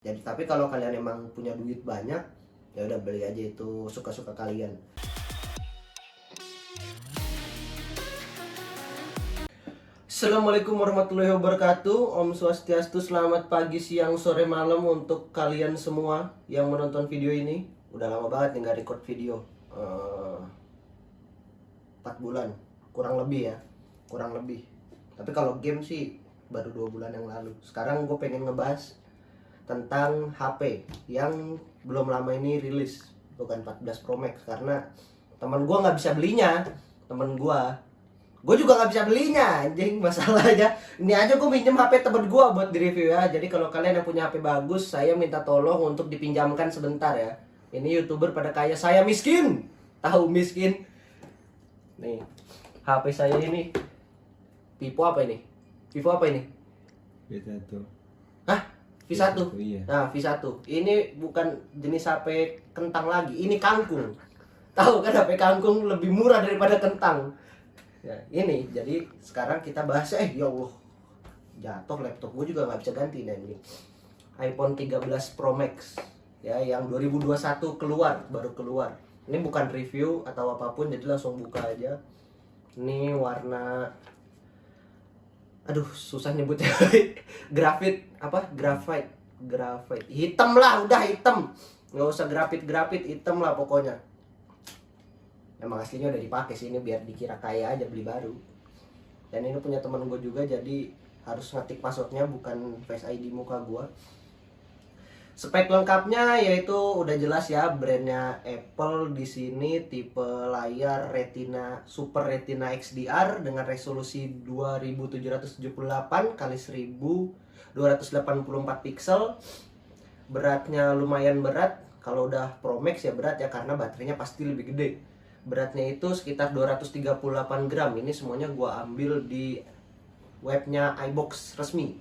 Jadi tapi kalau kalian emang punya duit banyak, ya udah beli aja, itu suka-suka kalian. Assalamualaikum warahmatullahi wabarakatuh. Om Swastiastu, selamat pagi, siang, sore, malam untuk kalian semua yang menonton video ini. Udah lama banget nih nggak record video. 4 bulan kurang lebih ya, kurang lebih. Tapi kalau game sih baru 2 bulan yang lalu. Sekarang gue pengen ngebahas tentang HP yang belum lama ini rilis, bukan 14 Pro Max, karena teman gue nggak bisa belinya. Temen gue juga nggak bisa belinya, anjing. Masalahnya ini aja gue minjem HP temen gue buat di review ya. Jadi kalau kalian yang punya HP bagus, saya minta tolong untuk dipinjamkan sebentar ya. Ini YouTuber pada kaya, saya miskin. Tahu miskin? Nih, HP saya ini Vivo apa ini? Vivo apa ini? V1. Hah? V1? Iya. Nah, V1. Ini bukan jenis HP kentang lagi, ini kangkung. Tahu kan HP kangkung lebih murah daripada kentang. Ya, ini jadi sekarang kita bahas, ya Allah, jatuh laptop gue juga nggak bisa ganti. Dan ini iPhone 13 Pro Max ya, yang 2021 keluar, baru keluar. Ini bukan review atau apapun, jadi langsung buka aja. Ini warna, aduh susah nyebutnya. Grafit apa? Graphite hitam lah, udah hitam, nggak usah grafit hitam lah pokoknya. Emang aslinya udah dipakai sih, ini biar dikira kaya aja beli baru. Dan ini punya temen gue juga, jadi harus ngetik passwordnya, bukan Face ID muka gue. Spek lengkapnya yaitu udah jelas ya, brandnya Apple di sini, tipe layar Retina Super Retina XDR dengan resolusi 2778 x 1284 pixel. Beratnya lumayan berat, kalau udah Pro Max ya berat ya, karena baterainya pasti lebih gede. Beratnya itu sekitar 238 gram. Ini semuanya gua ambil di webnya iBox resmi.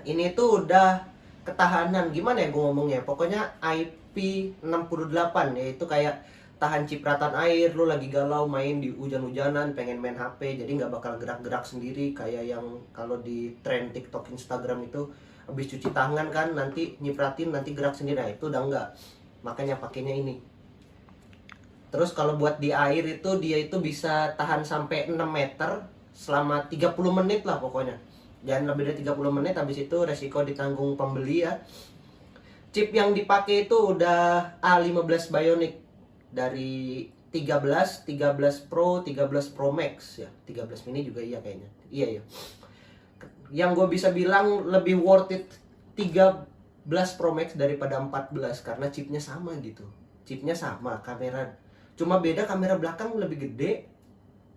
Ini tuh udah ketahanan, gimana ya gue ngomongnya, pokoknya IP68, yaitu kayak tahan cipratan air. Lu lagi galau main di hujan-hujanan, pengen main HP, jadi nggak bakal gerak-gerak sendiri kayak yang kalau di tren TikTok, Instagram itu habis cuci tangan kan nanti nyipratin, nanti gerak sendiri. Nah, itu udah enggak, makanya pakainya ini. Terus kalau buat di air itu, dia itu bisa tahan sampai 6 meter selama 30 menit lah pokoknya. Jangan lebih dari 30 menit, habis itu resiko ditanggung pembeli ya. Chip yang dipakai itu udah A15 Bionic dari 13 Pro, 13 Pro Max ya. 13 mini juga iya kayaknya. Iya ya. Yang gue bisa bilang lebih worth it 13 Pro Max daripada 14 karena chipnya sama gitu. Chipnya sama, kamera cuma beda, kamera belakang lebih gede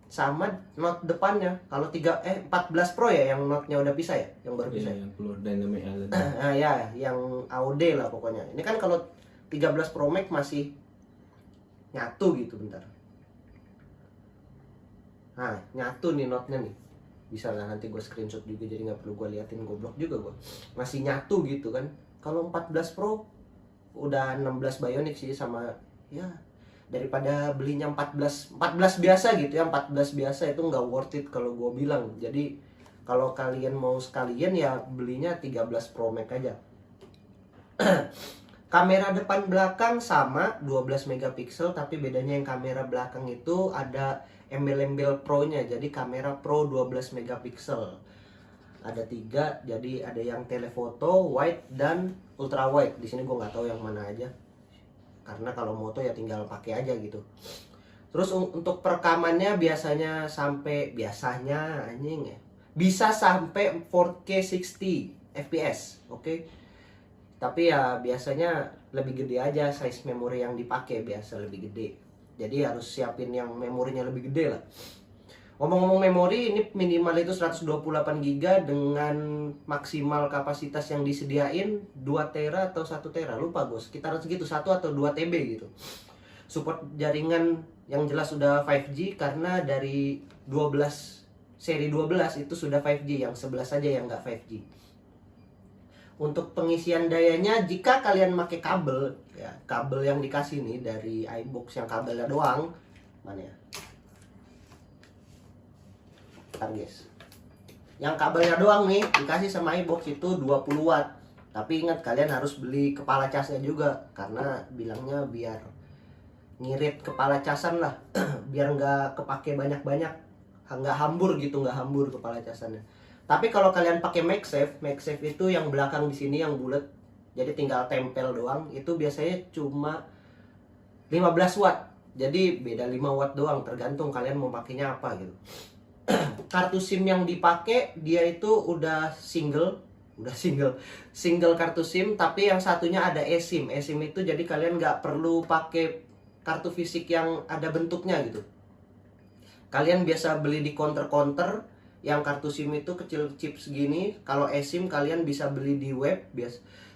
sama Note depannya. Kalau 14 Pro ya, yang Note-nya udah bisa ya, yang baru bisa. Iya, yang keluar dynamic LED. Nah, ya, yang AOD lah pokoknya. Ini kan kalau 13 Pro Max masih nyatu gitu, bentar. Nah, nyatu nih Note-nya nih. Bisa lah nanti gue screenshot juga, jadi nggak perlu gue liatin, goblok juga gue. Masih nyatu gitu kan. Kalau 14 Pro udah 16 Bionic sih, sama ya daripada belinya 14 biasa gitu ya. 14 biasa itu nggak worth it kalau gue bilang. Jadi kalau kalian mau sekalian ya belinya 13 Pro Max aja. Kamera depan belakang sama 12 megapiksel, tapi bedanya yang kamera belakang itu ada embel-embel Pro-nya. Jadi kamera Pro 12 megapiksel. Ada 3, jadi ada yang telephoto, wide, dan ultra wide. Di sini gue nggak tahu yang mana aja, karena kalau moto ya tinggal pakai aja gitu. Terus untuk perekamannya biasanya anjing ya, bisa sampai 4K 60 fps, oke. Tapi ya biasanya lebih gede aja size memori yang dipakai, biasa lebih gede. Jadi harus siapin yang memorinya lebih gede lah. Ngomong-ngomong memori, ini minimal itu 128 GB dengan maksimal kapasitas yang disediain 2 tera atau 1 tera, lupa gue, sekitaran segitu, 1 atau 2 TB gitu. Support jaringan yang jelas udah 5G, karena dari 12 seri 12 itu sudah 5G, yang 11 saja yang nggak 5G. Untuk pengisian dayanya, jika kalian pakai kabel ya, kabel yang dikasih nih dari iBox yang kabelnya doang, mana ya? Guys, yang kabelnya doang nih dikasih sama iBox itu 20 watt. Tapi ingat kalian harus beli kepala casnya juga, karena bilangnya biar ngirit kepala casan lah. Biar nggak kepake banyak-banyak, nggak hambur gitu, nggak hambur kepala casannya. Tapi kalau kalian pakai MagSafe itu yang belakang di sini yang bulat, jadi tinggal tempel doang, itu biasanya cuma 15 watt. Jadi beda 5 watt doang, tergantung kalian mau pakainya apa gitu. Kartu SIM yang dipakai dia itu udah single kartu SIM, tapi yang satunya ada eSIM. eSIM itu jadi kalian nggak perlu pakai kartu fisik yang ada bentuknya gitu. Kalian biasa beli di counter yang kartu SIM itu kecil chip segini. Kalau eSIM kalian bisa beli di web.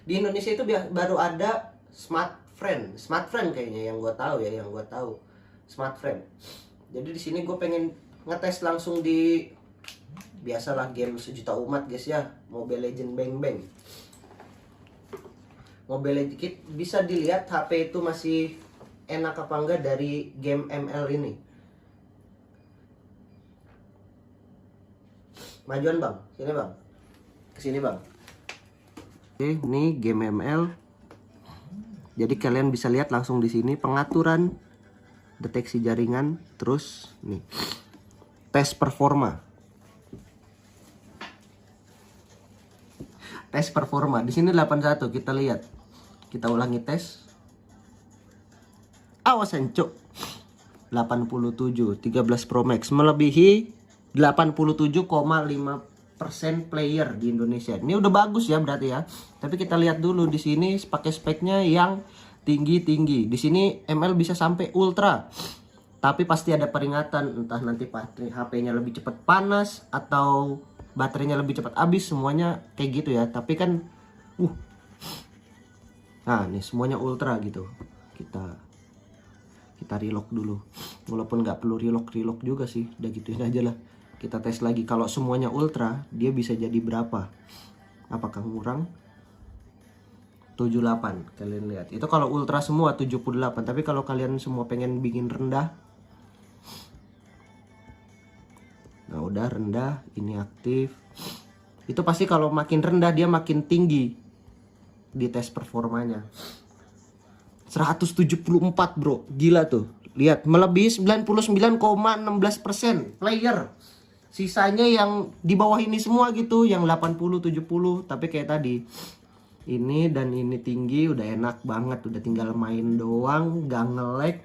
Di Indonesia itu baru ada Smartfren kayaknya yang gue tahu Smartfren. Jadi di sini gue pengen ngetes langsung di, biasalah game sejuta umat guys ya, Mobile Legend Bang Bang. Mobile Legend bisa dilihat HP itu masih enak apa enggak dari game ML ini. Majuan bang, sini bang, kesini bang. Oke, ini game ML. Jadi kalian bisa lihat langsung di sini pengaturan, deteksi jaringan, terus nih tes performa. Tes performa di sini 81, kita lihat. Kita ulangi tes. Awas encuk. 87, 13 Pro Max melebihi 87,5% player di Indonesia. Ini udah bagus ya berarti ya. Tapi kita lihat dulu di sini pakai speknya yang tinggi-tinggi. Di sini ML bisa sampai ultra. Tapi pasti ada peringatan, entah nanti HP-nya lebih cepat panas atau baterainya lebih cepat habis, semuanya kayak gitu ya. Tapi kan nah nih semuanya ultra gitu. Kita relock dulu, walaupun nggak perlu relock juga sih, udah gituin aja lah. Kita tes lagi, kalau semuanya ultra dia bisa jadi berapa, apakah ngurang? 78, kalian lihat itu kalau ultra semua 78. Tapi kalau kalian semua pengen bikin rendah, nah udah rendah, ini aktif. Itu pasti kalau makin rendah dia makin tinggi di tes performanya. 174 bro, gila tuh. Lihat, melebihi 99,16% player. Sisanya yang di bawah ini semua gitu, yang 80, 70. Tapi kayak tadi, ini dan ini tinggi, udah enak banget. Udah tinggal main doang, gak nge-lag.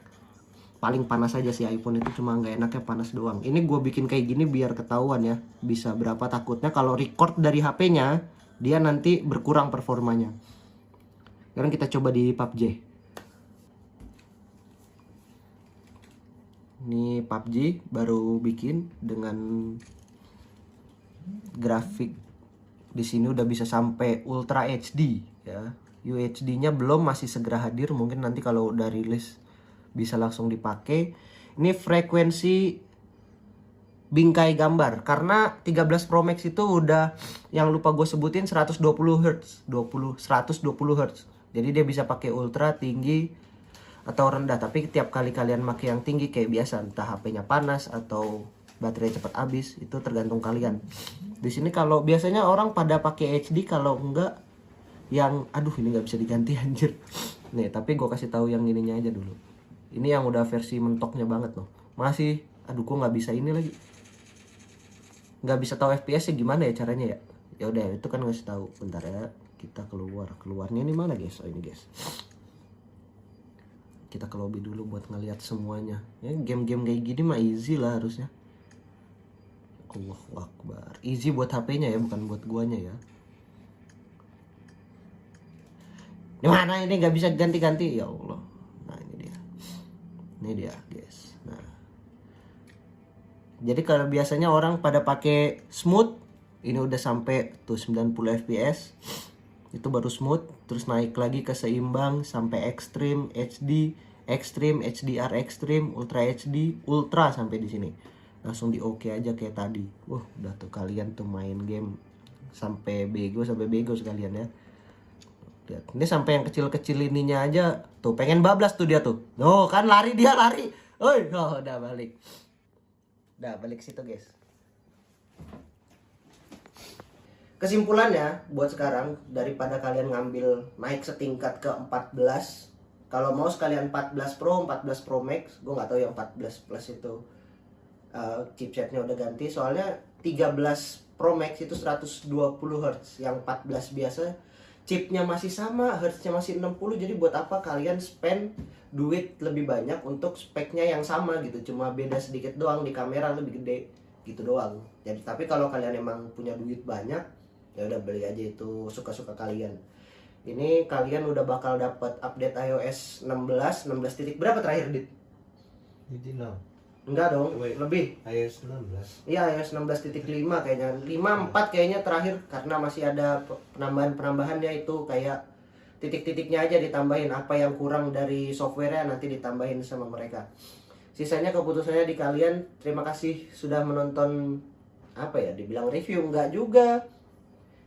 Paling panas aja sih iPhone itu, cuma nggak enaknya panas doang. Ini gue bikin kayak gini biar ketahuan ya bisa berapa. Takutnya kalau record dari HP-nya dia nanti berkurang performanya. Sekarang kita coba di PUBG. Ini PUBG baru bikin dengan grafik di sini udah bisa sampai Ultra HD ya. UHD-nya belum, masih segera hadir. Mungkin nanti kalau udah rilis bisa langsung dipakai. Ini frekuensi bingkai gambar, karena 13 Pro Max itu udah yang lupa gue sebutin 120 Hz, 120 Hz. Jadi dia bisa pakai ultra, tinggi atau rendah. Tapi tiap kali kalian pakai yang tinggi kayak biasa, entah HP-nya panas atau baterai cepat habis, itu tergantung kalian. Di sini kalau biasanya orang pada pakai HD, kalau enggak yang ini nggak bisa diganti anjir. Nih, tapi gue kasih tahu yang ininya aja dulu. Ini yang udah versi mentoknya banget loh. Masih, kok nggak bisa ini lagi. Nggak bisa tahu FPS-nya gimana ya caranya ya. Ya udah, itu kan ngasih tahu. Bentar ya, kita keluarnya ini mana guys? Oh ini guys. Kita ke lobby dulu buat ngeliat semuanya. Ya game-game kayak gini mah easy lah harusnya. Allahu Akbar. Easy buat HP-nya ya, bukan buat guanya ya. Gimana ini nggak bisa ganti-ganti ya Allah. Nah ini dia guys. Nah, jadi kalau biasanya orang pada pakai smooth, ini udah sampai tuh 90 fps, itu baru smooth. Terus naik lagi ke seimbang sampai extreme, HD, extreme, HDR extreme, ultra HD, ultra sampai di sini. Langsung di oke aja kayak tadi. Udah tuh kalian tuh main game sampai bego sekalian ya. Lihat, ini sampai yang kecil-kecil ininya aja tuh pengen bablas tuh dia tuh. Kan lari. Udah balik. Udah balik situ, guys. Kesimpulannya buat sekarang, daripada kalian ngambil naik setingkat ke 14, kalau mau sekalian 14 Pro, 14 Pro Max, gue nggak tahu yang 14 Plus itu chipsetnya udah ganti. Soalnya 13 Pro Max itu 120 Hz, yang 14 biasa chipnya masih sama, Hz-nya masih 60. Jadi buat apa kalian spend duit lebih banyak untuk speknya yang sama gitu, cuma beda sedikit doang, di kamera lebih gede gitu doang. Jadi tapi kalau kalian emang punya duit banyak, ya udah beli aja, itu suka-suka kalian. Ini kalian udah bakal dapat update iOS 16 titik berapa terakhir, Dit? Jadi no. Enggak dong, Wait. lebih. iOS 16. Iya, iOS 16.5 kayaknya. 5.4 kayaknya terakhir, karena masih ada penambahan-penambahannya itu, kayak titik-titiknya aja ditambahin, apa yang kurang dari softwarenya nanti ditambahin sama mereka. Sisanya keputusannya di kalian. Terima kasih sudah menonton, apa ya, dibilang review enggak juga,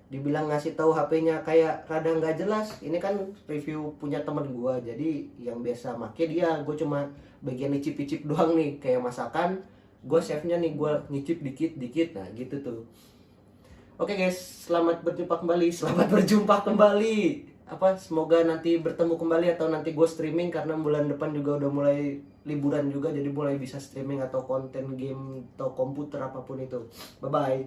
dibilang ngasih tahu HP-nya kayak rada nggak jelas. Ini kan review punya temen gua, jadi yang biasa make dia, gue cuma bagian icip-icip doang nih, kayak masakan gue chefnya nih, gue ngicip dikit-dikit, nah gitu tuh. Oke guys, selamat berjumpa kembali. Semoga nanti bertemu kembali, atau nanti gue streaming, karena bulan depan juga udah mulai liburan juga, jadi mulai bisa streaming atau konten game atau komputer apapun itu. Bye bye.